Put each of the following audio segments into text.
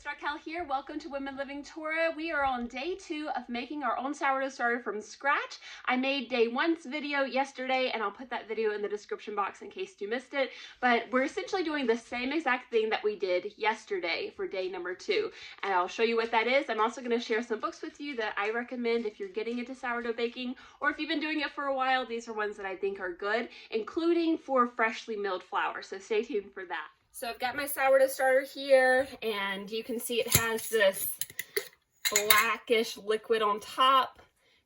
it's Raquel here. Welcome to Women Living Torah. We are on day 2 of making our own sourdough starter from scratch. I made day 1's video yesterday, and I'll put that video in the description box in case you missed it. But we're essentially doing the same exact thing that we did yesterday for day number 2. And I'll show you what that is. I'm also going to share some books with you that I recommend if you're getting into sourdough baking, or if you've been doing it for a while. These are ones that I think are good, including for freshly milled flour. So stay tuned for that. So I've got my sourdough starter here, and you can see it has this blackish liquid on top.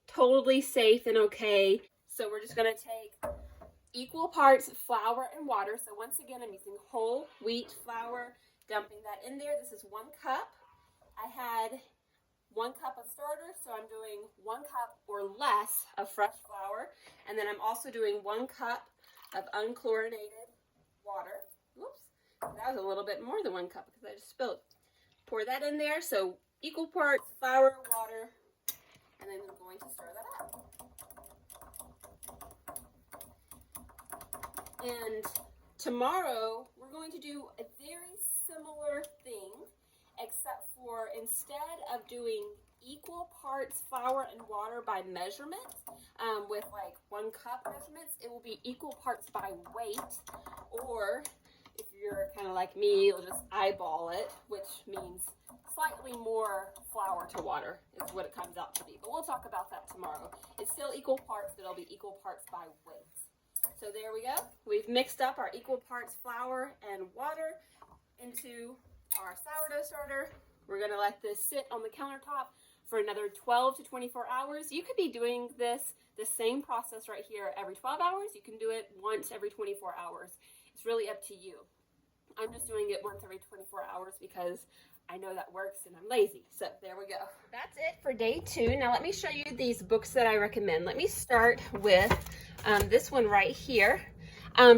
Totally safe and okay. So we're just going to take equal parts flour and water. So once again, I'm using whole wheat flour, dumping that in there. This is 1 cup. I had 1 cup of starter, so I'm doing 1 cup or less of fresh flour. And then I'm also doing 1 cup of unchlorinated water. Oops. That was a little bit more than 1 cup because I just spilled. Pour that in there. So equal parts flour, water, and then I'm going to stir that up. And tomorrow we're going to do a very similar thing, except for instead of doing equal parts flour and water by measurement, with like 1 cup measurements, it will be equal parts by weight, or if you're kind of like me, you'll just eyeball it, which means slightly more flour to water is what it comes out to be. But we'll talk about that tomorrow. It's still equal parts, but it'll be equal parts by weight. So there we go. We've mixed up our equal parts flour and water into our sourdough starter. We're going to let this sit on the countertop for another 12 to 24 hours. You could be doing the same process right here every 12 hours. You can do it once every 24 hours. It's really up to you. I'm just doing it once every 24 hours because I know that works and I'm lazy. So there we go. That's it for day 2. Now let me show you these books that I recommend. Let me start with this one right here.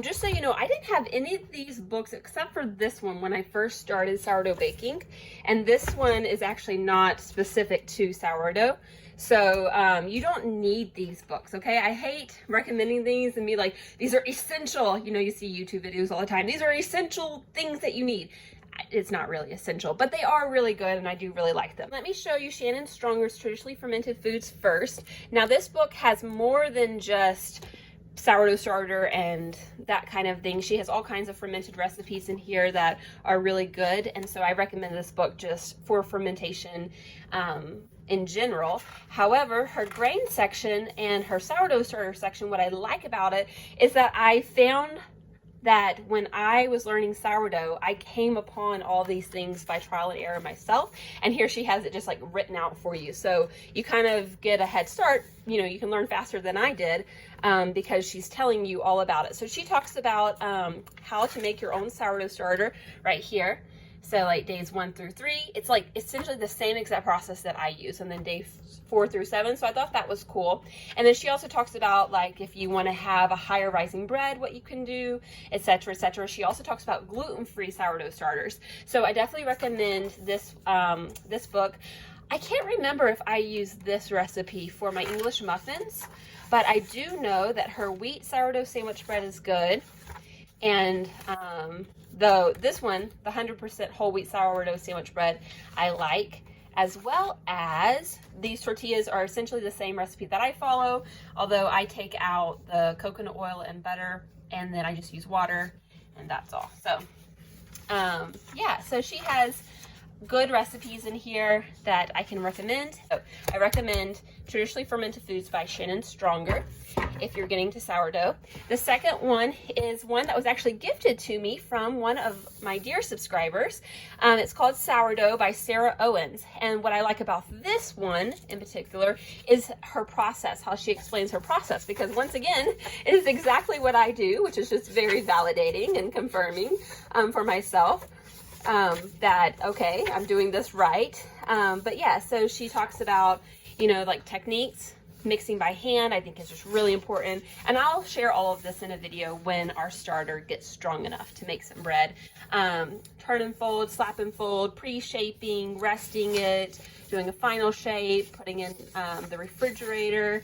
Just so you know, I didn't have any of these books except for this one when I first started sourdough baking. And this one is actually not specific to sourdough. So you don't need these books, okay? I hate recommending these and be like, these are essential. You know, you see YouTube videos all the time. These are essential things that you need. It's not really essential, but they are really good and I do really like them. Let me show you Shannon Stronger's Traditionally Fermented Foods first. Now this book has more than just sourdough starter and that kind of thing. She has all kinds of fermented recipes in here that are really good, and so I recommend this book just for fermentation in general. However, her grain section and her sourdough starter section, what I like about it is that I found that when I was learning sourdough, I came upon all these things by trial and error myself, and here she has it just like written out for you. So you kind of get a head start. You know, you can learn faster than I did because she's telling you all about it. So she talks about how to make your own sourdough starter right here. So like days 1 through 3, it's like essentially the same exact process that I use, and then day 4 through 7. So I thought that was cool. And then she also talks about like if you want to have a higher rising bread, what you can do, etc., etc. She also talks about gluten-free sourdough starters. So I definitely recommend this this book. I can't remember if I used this recipe for my English muffins, but I do know that her wheat sourdough sandwich bread is good. And though this one, the 100% whole wheat sourdough sandwich bread, I like, as well as these tortillas are essentially the same recipe that I follow, although I take out the coconut oil and butter, and then I just use water, and that's all. So yeah, so she has good recipes in here that I can recommend. So I recommend Traditionally Fermented Foods by Shannon Stronger if you're getting to sourdough. The second one is one that was actually gifted to me from one of my dear subscribers. It's called Sourdough by Sarah Owens. And what I like about this one in particular is her process, how she explains her process, because once again, it is exactly what I do, which is just very validating and confirming for myself. That, okay, I'm doing this right. But yeah, so she talks about, you know, like techniques, mixing by hand, I think is just really important. And I'll share all of this in a video when our starter gets strong enough to make some bread. Turn and fold, slap and fold, pre-shaping, resting it, doing a final shape, putting in the refrigerator.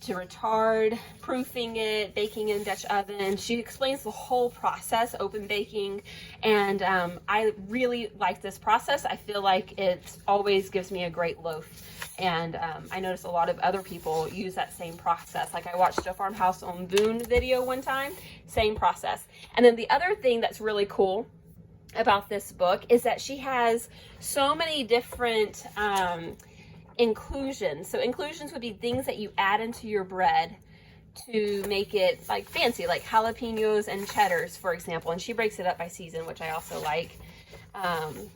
to retard, proofing it, baking in Dutch oven. She explains the whole process, open baking, and I really like this process. I feel like it always gives me a great loaf, and I noticed a lot of other people use that same process. Like I watched a Farmhouse on Boone video one time, same process. And then the other thing that's really cool about this book is that she has so many different inclusions. So inclusions would be things that you add into your bread to make it like fancy, like jalapenos and cheddars, for example. And she breaks it up by season, which I also like.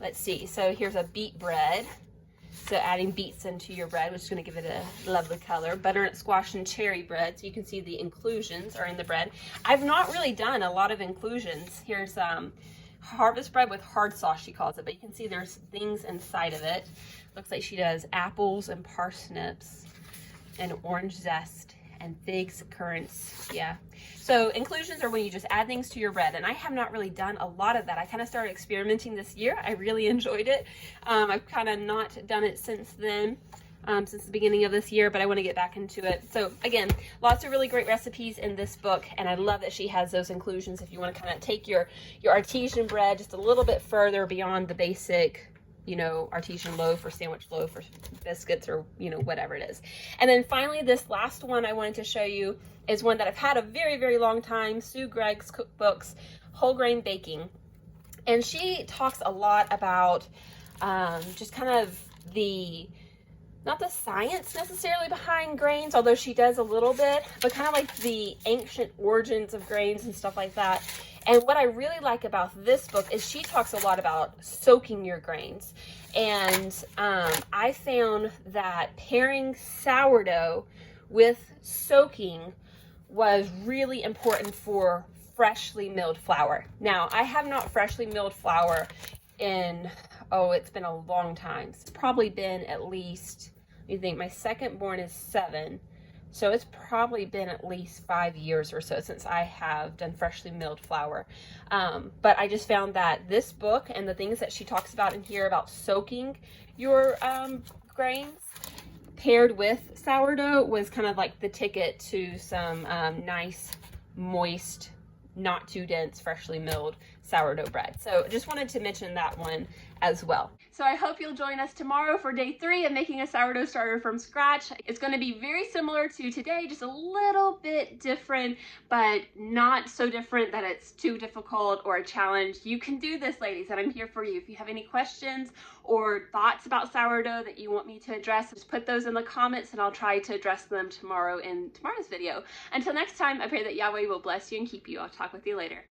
Let's see. So here's a beet bread. So adding beets into your bread, which is going to give it a lovely color. Butternut squash and cherry bread. So you can see the inclusions are in the bread. I've not really done a lot of inclusions. Here's harvest bread with hard sauce, she calls it, but you can see there's things inside of it. Looks like she does apples and parsnips and orange zest and figs, currants. Yeah. So inclusions are when you just add things to your bread, and I have not really done a lot of that. I kind of started experimenting this year. I really enjoyed it. I've kind of not done it since then. Since the beginning of this year, but I want to get back into it. So again, lots of really great recipes in this book, and I love that she has those inclusions if you want to kind of take your artesian bread just a little bit further beyond the basic, you know, artesian loaf or sandwich loaf or biscuits or, you know, whatever it is. And then finally, this last one I wanted to show you is one that I've had a very, very long time, Sue Gregg's cookbooks, Whole Grain Baking. And she talks a lot about just kind of not the science necessarily behind grains, although she does a little bit, but kind of like the ancient origins of grains and stuff like that. And what I really like about this book is she talks a lot about soaking your grains. And I found that pairing sourdough with soaking was really important for freshly milled flour. Now, I have not freshly milled flour in, it's been a long time. It's probably been at least, you think my second born is 7, so it's probably been at least 5 years or so since I have done freshly milled flour. But I just found that this book and the things that she talks about in here about soaking your grains paired with sourdough was kind of like the ticket to some nice, moist, not too dense, freshly milled sourdough bread. So just wanted to mention that one as well. So I hope you'll join us tomorrow for day 3 of making a sourdough starter from scratch. It's going to be very similar to today, just a little bit different, but not so different that it's too difficult or a challenge. You can do this, ladies, and I'm here for you. If you have any questions or thoughts about sourdough that you want me to address, just put those in the comments and I'll try to address them tomorrow in tomorrow's video. Until next time, I pray that Yahweh will bless you and keep you. I'll talk with you later.